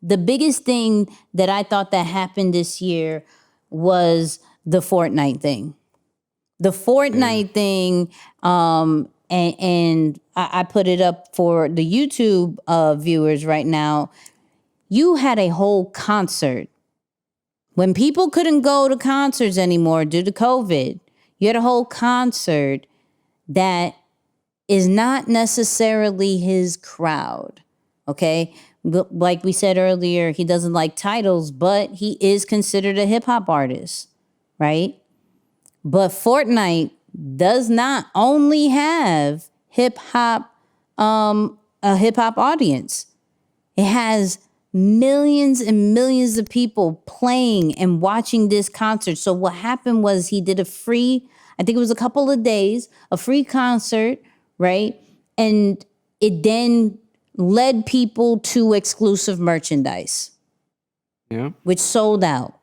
the biggest thing that I thought that happened this year was the Fortnite thing. The Fortnite thing, and I put it up for the YouTube viewers right now. You had a whole concert. When people couldn't go to concerts anymore due to COVID, you had a whole concert that is not necessarily his crowd, okay? Like we said earlier, he doesn't like titles, but he is considered a hip-hop artist, right? But Fortnite does not only have hip-hop, a hip-hop audience. It has millions and millions of people playing and watching this concert. So what happened was he did a free, I think it was a couple of days, a free concert, right? And it then led people to exclusive merchandise, which sold out.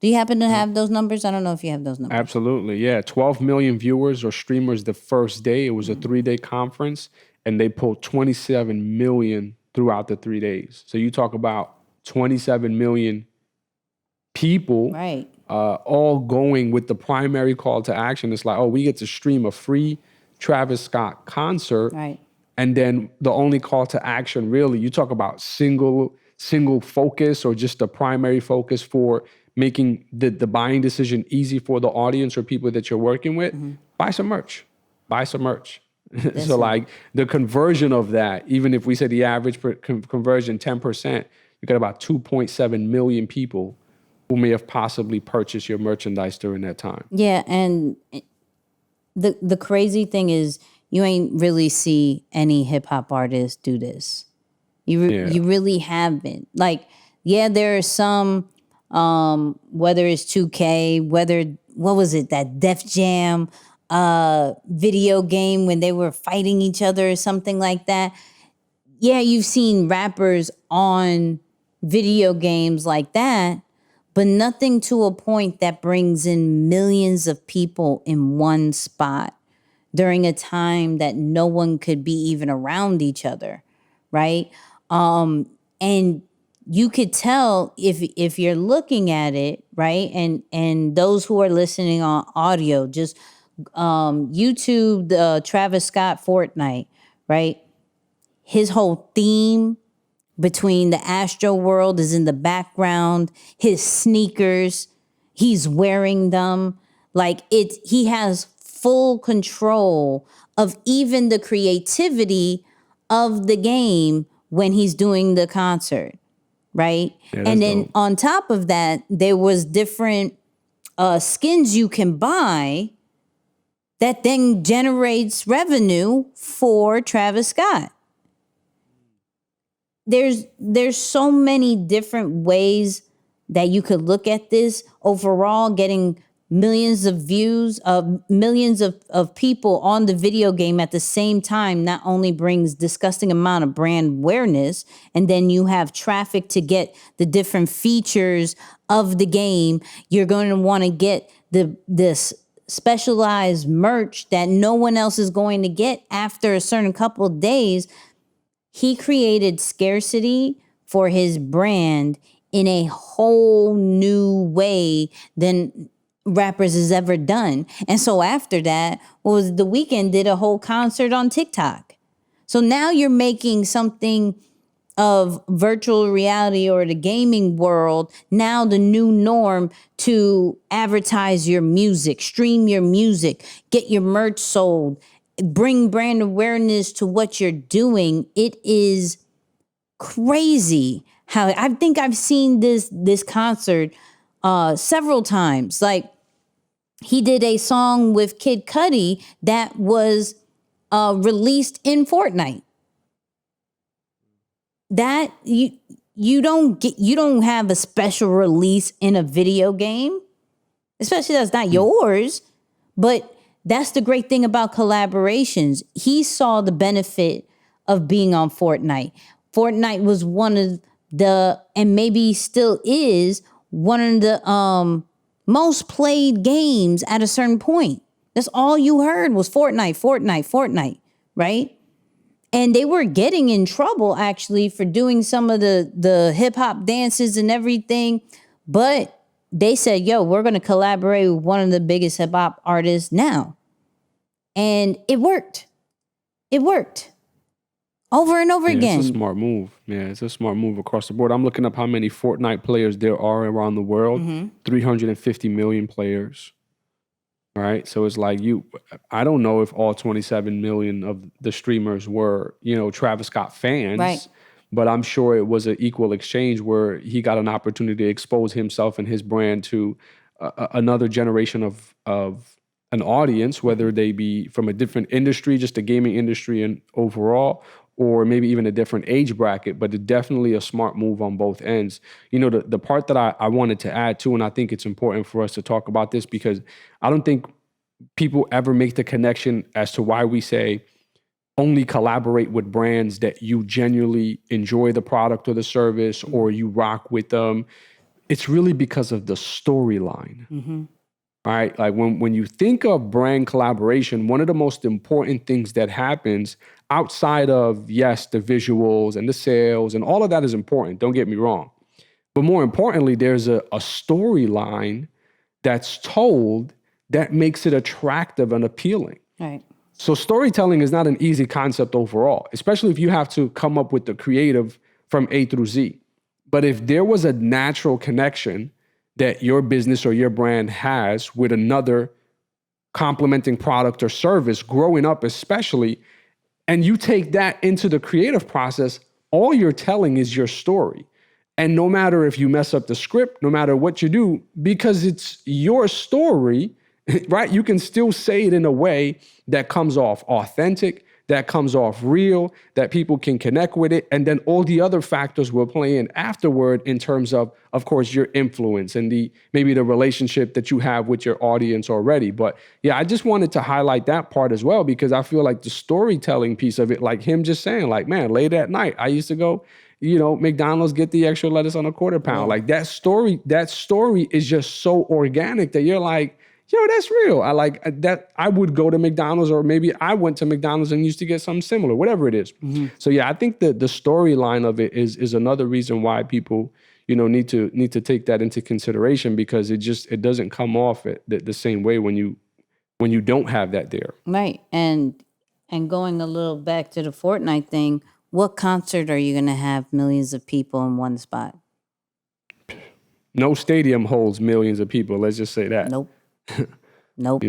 Do you happen to have those numbers? I don't know if you have those numbers. Absolutely, yeah. 12 million viewers or streamers the first day. It was a 3-day conference, and they pulled 27 million throughout the 3 days. So you talk about 27 million people, right? All going with the primary call to action. It's like, oh, we get to stream a free Travis Scott concert, right? And then the only call to action, really, you talk about single focus or just the primary focus for making the buying decision easy for the audience or people that you're working with. Buy some merch. So like the conversion of that, even if we say the average conversion 10%, you got about 2.7 million people who may have possibly purchased your merchandise during that time. Yeah, and the crazy thing is you ain't really see any hip hop artists do this. You really haven't. Like, yeah, there are some, whether it's 2K, what was it, that Def Jam video game when they were fighting each other or something like that. Yeah, you've seen rappers on video games like that, but nothing to a point that brings in millions of people in one spot during a time that no one could be even around each other, right? And you could tell if you're looking at it, right? And those who are listening on audio, just YouTube the Travis Scott Fortnite, right? His whole theme between the Astro World is in the background. His sneakers, he's wearing them. Like he has full control of even the creativity of the game when he's doing the concert, right? Yeah, and then dope. On top of that, there was different skins you can buy that then generates revenue for Travis Scott. There's so many different ways that you could look at this. Overall, getting millions of views of millions of people on the video game at the same time not only brings disgusting amount of brand awareness, and then you have traffic to get the different features of the game. You're going to want to get this specialized merch that no one else is going to get after a certain couple of days. He created scarcity for his brand in a whole new way than rappers has ever done. And so after that, was The Weeknd did a whole concert on TikTok. So now you're making something of virtual reality or the gaming world now the new norm to advertise your music, stream your music, get your merch sold, bring brand awareness to what you're doing. It is crazy how I think I've seen this concert several times. Like, he did a song with Kid Cudi that was released in Fortnite. That you don't have a special release in a video game, especially that's not yours. But that's the great thing about collaborations. He saw the benefit of being on Fortnite. Fortnite was one of the, and maybe still is, one of the most played games at a certain point. That's all you heard was Fortnite, right? And they were getting in trouble actually for doing some of the hip hop dances and everything. But they said, yo, we're going to collaborate with one of the biggest hip hop artists now. And it worked. It worked. Over and over again. It's a smart move. Yeah, it's a smart move across the board. I'm looking up how many Fortnite players there are around the world. 350 million players. Right? So it's like I don't know if all 27 million of the streamers were, Travis Scott fans. Right. But I'm sure it was an equal exchange where he got an opportunity to expose himself and his brand to another generation of an audience, whether they be from a different industry, just the gaming industry and overall, or maybe even a different age bracket. But it's definitely a smart move on both ends. The part that I wanted to add too, and I think it's important for us to talk about this because I don't think people ever make the connection as to why we say only collaborate with brands that you genuinely enjoy the product or the service or you rock with them. It's really because of the storyline. All right. Like when you think of brand collaboration, one of the most important things that happens outside of, yes, the visuals and the sales and all of that is important. Don't get me wrong. But more importantly, there's a storyline that's told that makes it attractive and appealing. Right. So storytelling is not an easy concept overall, especially if you have to come up with the creative from A through Z. But if there was a natural connection that your business or your brand has with another complementing product or service growing up especially, and you take that into the creative process, all you're telling is your story. And no matter if you mess up the script, no matter what you do, because it's your story, right? You can still say it in a way that comes off authentic, that comes off real, that people can connect with it. And then all the other factors will play in afterward in terms of course, your influence and maybe the relationship that you have with your audience already. But yeah, I just wanted to highlight that part as well, because I feel like the storytelling piece of it, like him just saying like, man, late at night, I used to go, McDonald's, get the extra lettuce on a quarter pound. Like that story is just so organic that you're like, yo, that's real. I like that. I would go to McDonald's, or maybe I went to McDonald's and used to get something similar, whatever it is. So yeah, I think that the storyline of it is another reason why people, need to take that into consideration, because it doesn't come off the same way when you don't have that there. Right. And going a little back to the Fortnite thing, what concert are you going to have millions of people in one spot? No stadium holds millions of people. Let's just say that. Nope. Nope.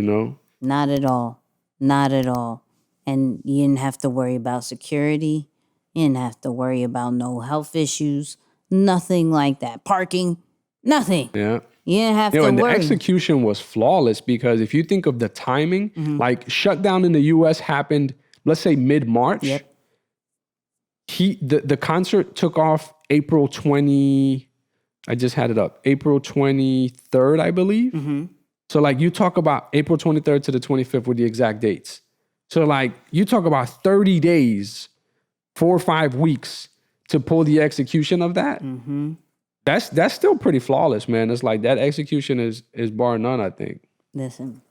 Not at all. Not at all. And you didn't have to worry about security. You didn't have to worry about no health issues. Nothing like that. Parking. Nothing. Yeah. You didn't have to and worry. The execution was flawless, because if you think of the timing, like shutdown in the US happened, let's say mid-March. Yep. The concert took off April 20, I just had it up, April 23rd, I believe. So like you talk about April 23rd to the 25th with the exact dates. So like you talk about 30 days, 4 or 5 weeks to pull the execution of that. That's still pretty flawless, man. It's like that execution is bar none, I think. Listen,